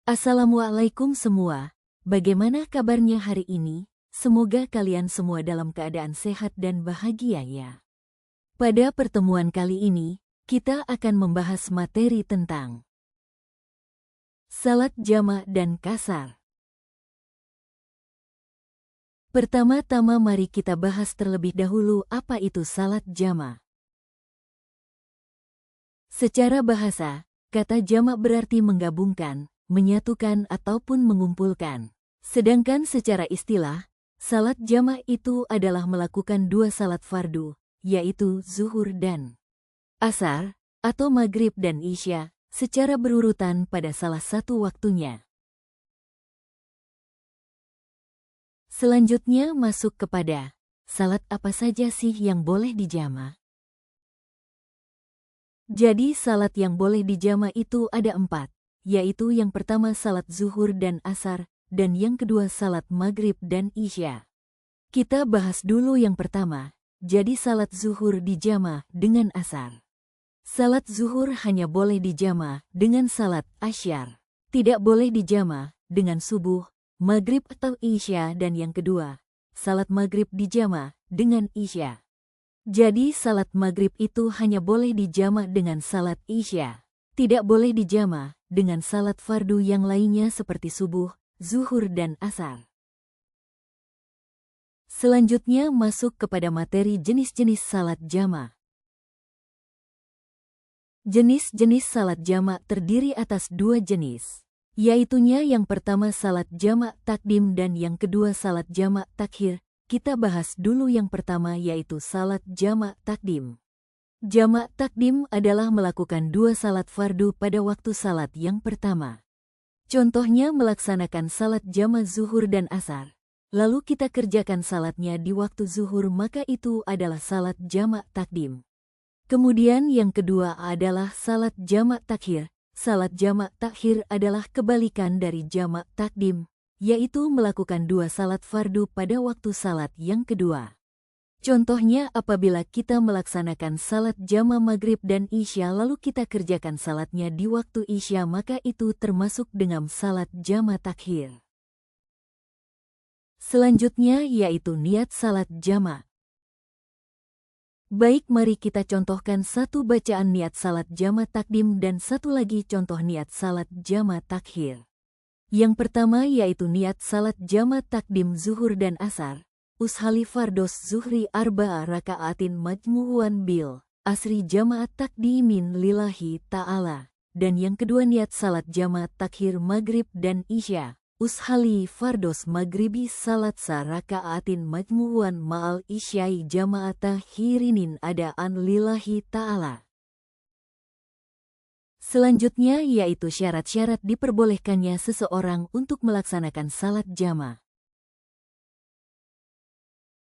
Assalamualaikum semua, bagaimana kabarnya hari ini? Semoga kalian semua dalam keadaan sehat dan bahagia ya. Pada pertemuan kali ini, kita akan membahas materi tentang salat jamak dan kasar. Pertama-tama mari kita bahas terlebih dahulu apa itu salat jamak. Secara bahasa, kata jamak berarti menggabungkan, menyatukan ataupun mengumpulkan. Sedangkan secara istilah, salat jamak itu adalah melakukan dua salat fardu, yaitu zuhur dan asar, atau maghrib dan isya, secara berurutan pada salah satu waktunya. Selanjutnya masuk kepada, salat apa saja sih yang boleh dijamak? Jadi salat yang boleh dijamak itu ada 4. Yaitu yang pertama salat zuhur dan asar, dan yang kedua salat maghrib dan isya. Kita bahas dulu yang pertama, jadi salat zuhur dijamak dengan asar. Salat zuhur hanya boleh dijamak dengan salat asyar. Tidak boleh dijamak dengan subuh, maghrib atau isya, dan yang kedua, salat maghrib dijamak dengan isya. Jadi salat maghrib itu hanya boleh dijamak dengan salat isya. Tidak boleh dijamak dengan salat fardu yang lainnya seperti subuh, zuhur dan asar. Selanjutnya masuk kepada materi jenis-jenis salat jamak. Jenis-jenis salat jamak terdiri atas 2 jenis, yaitunya yang pertama salat jamak takdim dan yang kedua salat jamak takhir. Kita bahas dulu yang pertama yaitu salat jamak takdim. Jamak takdim adalah melakukan 2 salat fardu pada waktu salat yang pertama. Contohnya melaksanakan salat jamak zuhur dan asar. Lalu kita kerjakan salatnya di waktu zuhur, maka itu adalah salat jamak takdim. Kemudian yang kedua adalah salat jamak takhir. Salat jamak takhir adalah kebalikan dari jamak takdim, yaitu melakukan 2 salat fardu pada waktu salat yang kedua. Contohnya apabila kita melaksanakan salat jamak maghrib dan isya lalu kita kerjakan salatnya di waktu isya, maka itu termasuk dengan salat jamak takhir. Selanjutnya yaitu niat salat jamak. Baik, mari kita contohkan satu bacaan niat salat jamak takdim dan satu lagi contoh niat salat jamak takhir. Yang pertama yaitu niat salat jamak takdim zuhur dan asar. Ushali fardos zuhri arba'a raka'atin majmu'an bil asri jama'at takdimin lillahi ta'ala. Dan yang kedua niat salat jamak takhir maghrib dan isya. Ushali fardos maghribi salat raka'atin majmu'an ma'al isyai jama'ata hirinin adaan lillahi ta'ala. Selanjutnya yaitu syarat-syarat diperbolehkannya seseorang untuk melaksanakan salat jamak.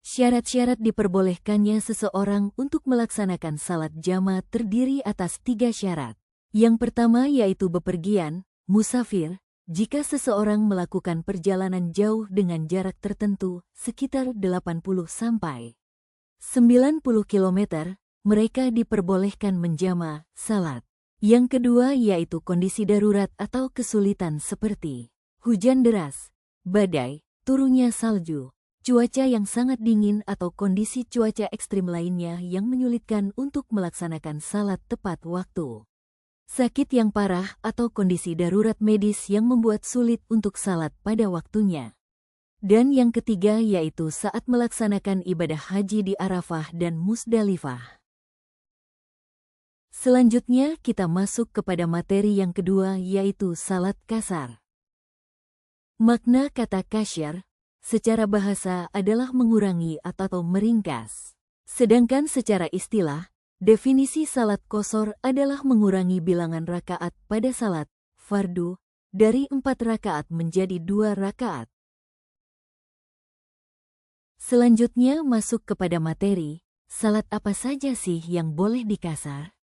Syarat-syarat diperbolehkannya seseorang untuk melaksanakan salat jamak terdiri atas 3 syarat. Yang pertama yaitu bepergian, musafir. Jika seseorang melakukan perjalanan jauh dengan jarak tertentu, sekitar 80 sampai 90 km, mereka diperbolehkan menjamak salat. Yang kedua yaitu kondisi darurat atau kesulitan seperti hujan deras, badai, turunnya salju, cuaca yang sangat dingin atau kondisi cuaca ekstrim lainnya yang menyulitkan untuk melaksanakan salat tepat waktu. Sakit yang parah atau kondisi darurat medis yang membuat sulit untuk salat pada waktunya. Dan yang ketiga yaitu saat melaksanakan ibadah haji di Arafah dan Musdalifah. Selanjutnya kita masuk kepada materi yang kedua yaitu salat kasar. Makna kata kasyar secara bahasa adalah mengurangi atau meringkas. Sedangkan secara istilah, definisi salat qashar adalah mengurangi bilangan rakaat pada salat fardu dari 4 rakaat menjadi 2 rakaat. Selanjutnya masuk kepada materi, salat apa saja sih yang boleh dikasar?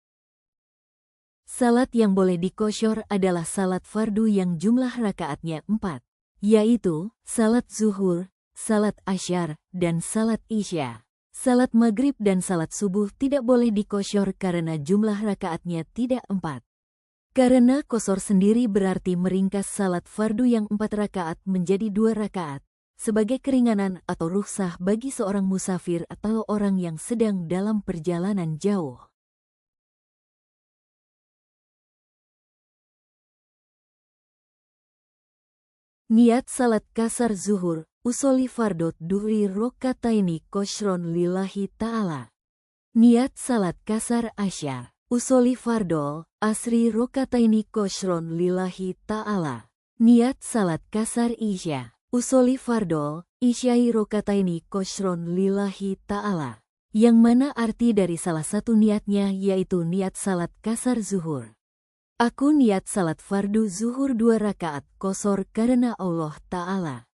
Salat yang boleh dikosyar adalah salat fardu yang jumlah rakaatnya 4, yaitu salat zuhur, salat asyar, dan salat isya. Salat maghrib dan salat subuh tidak boleh dikosyar karena jumlah rakaatnya tidak 4. Karena qasar sendiri berarti meringkas salat fardu yang 4 rakaat menjadi 2 rakaat, sebagai keringanan atau rukhsah bagi seorang musafir atau orang yang sedang dalam perjalanan jauh. Niat salat qasar zuhur, usolli fardot duhri rokataini koshron lillahi ta'ala. Niat salat qasar asyar, usolli fardol, asri rokataini koshron lillahi ta'ala. Niat salat qasar isya, usolli fardol, isyai rokataini koshron lillahi ta'ala. Yang mana arti dari salah satu niatnya yaitu niat salat qasar zuhur. Aku niat salat fardu zuhur 2 rakaat qasar karena Allah Ta'ala.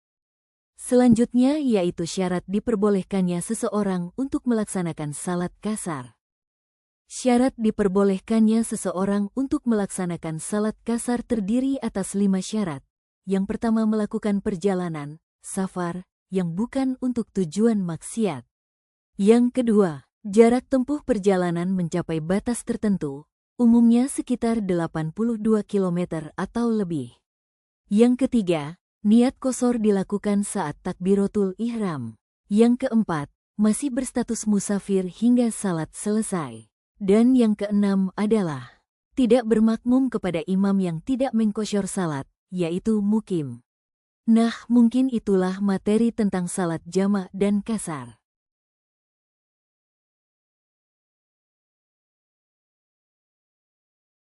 Selanjutnya yaitu syarat diperbolehkannya seseorang untuk melaksanakan salat qasar. Syarat diperbolehkannya seseorang untuk melaksanakan salat qasar terdiri atas 5 syarat. Yang pertama melakukan perjalanan, safar, yang bukan untuk tujuan maksiat. Yang kedua, jarak tempuh perjalanan mencapai batas tertentu, umumnya sekitar 82 km atau lebih. Yang ketiga, niat qasar dilakukan saat takbiratul ihram. Yang keempat, masih berstatus musafir hingga salat selesai. Dan yang keenam adalah tidak bermakmum kepada imam yang tidak mengqasar salat, yaitu mukim. Nah, mungkin itulah materi tentang salat jamak dan qasar.